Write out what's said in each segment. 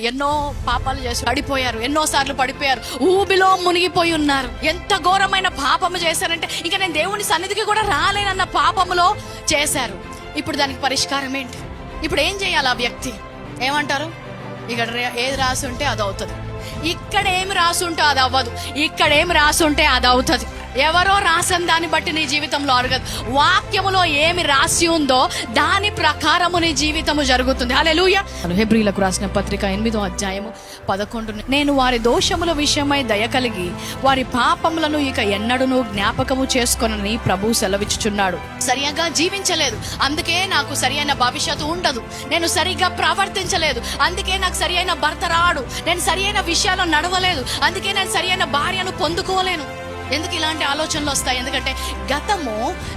ఎన్నో పాపాలు చేసి పడిపోయారు, ఎన్నోసార్లు పడిపోయారు, ఊబిలో మునిగిపోయి ఉన్నారు. ఎంత ఘోరమైన పాపము చేశారంటే ఇంకా నేను దేవుని సన్నిధికి కూడా రాలేనన్న పాపములో చేశారు. ఇప్పుడు దానికి పరిష్కారం ఏంటి? ఇప్పుడు ఏం చేయాలి? ఆ వ్యక్తి ఏమంటారు? ఇక్కడ ఏది రాసి ఉంటే అది అవుతుంది, ఇక్కడ ఏమి రాసి ఉంటే అది అవ్వదు, ఇక్కడ ఏమి రాసి ఉంటే అది అవుతుంది. ఎవరో రాసిన దాన్ని బట్టి నీ జీవితంలో అడగదు. వాక్యములో ఏమి రాసి ఉందో దాని ప్రకారము నీ జీవితము జరుగుతుంది. హల్లెలూయా. హెబ్రీలకు రాసిన పత్రిక 8వ అధ్యాయము 11. నేను వారి దోషముల విషయమై దయ కలిగి వారి పాపములను ఇక ఎన్నడూను జ్ఞాపకము చేసుకొనని ప్రభు సెలవిచ్చుచున్నాడు. సరిగా జీవించలేదు, అందుకే నాకు సరియైన భవిష్యత్తు ఉండదు. నేను సరిగ్గా ప్రవర్తించలేదు, అందుకే నాకు సరియైన భర్త రాడు. నేను సరియైన విషయాల్లో నడవలేదు, అందుకే నేను సరియైన భార్యను పొందుకోలేను. ఎందుకు ఇలాంటి ఆలోచనలు వస్తాయి? ఎందుకంటే గతము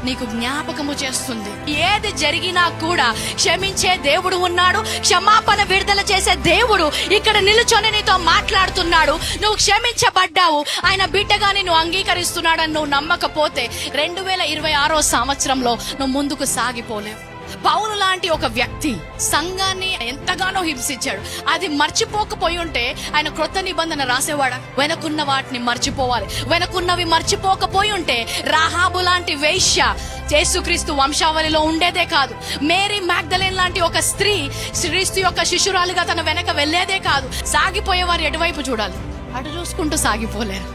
నీకు జ్ఞాపకము చేస్తుంది. ఏది జరిగినా కూడా క్షమించే దేవుడు ఉన్నాడు, క్షమాపణ విడుదల చేసే దేవుడు ఇక్కడ నిలుచొని నీతో మాట్లాడుతున్నాడు. నువ్వు క్షమించబడ్డావు, ఆయన బిడ్డగా నిన్ను అంగీకరిస్తున్నాడని నువ్వు నమ్మకపోతే 2026వ సంవత్సరంలో నువ్వు ముందుకు సాగిపోలేవు. పౌలు లాంటి ఒక వ్యక్తి సంఘాన్ని ఎంతగానో హింసించాడు. అది మర్చిపోకపోయి ఉంటే ఆయన క్రొత్త నిబంధన రాసేవాడా? వెనకున్న వాటిని మర్చిపోవాలి. వెనకున్నవి మర్చిపోకపోయి ఉంటే రాహాబు లాంటి వేశ్య యేసుక్రీస్తు వంశావళిలో ఉండేదే కాదు. మేరీ మ్యాగ్దలేన్ లాంటి ఒక స్త్రీ క్రీస్తు యొక్క శిష్యురాలుగా తన వెనక వెళ్లేదే కాదు. సాగిపోయేవారు ఎటువైపు చూడాలి? అటు చూసుకుంటూ సాగిపోలేరు,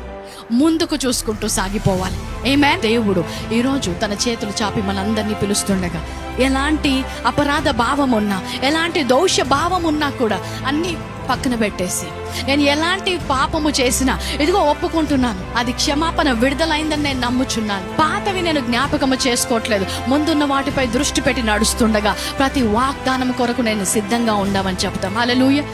ముందుకు చూసుకుంటూ సాగిపోవాలి. ఆమేన్. దేవుడు ఈరోజు తన చేతులు చాపి మనందరినీ పిలుస్తుండగా ఎలాంటి అపరాధ భావం ఉన్నా, ఎలాంటి దోష భావం ఉన్నా కూడా అన్ని పక్కన పెట్టేసి నేను ఎలాంటి పాపము చేసినా ఇదిగో ఒప్పుకుంటున్నాను, అది క్షమాపణ విడుదలైందని నేను నమ్ముచున్నాను. పాతవి నేను జ్ఞాపకము చేసుకోవట్లేదు, ముందున్న వాటిపై దృష్టి పెట్టి నడుస్తుండగా ప్రతి వాగ్దానం కొరకు నేను సిద్ధంగా ఉండమని చెప్తాం. హల్లెలూయా.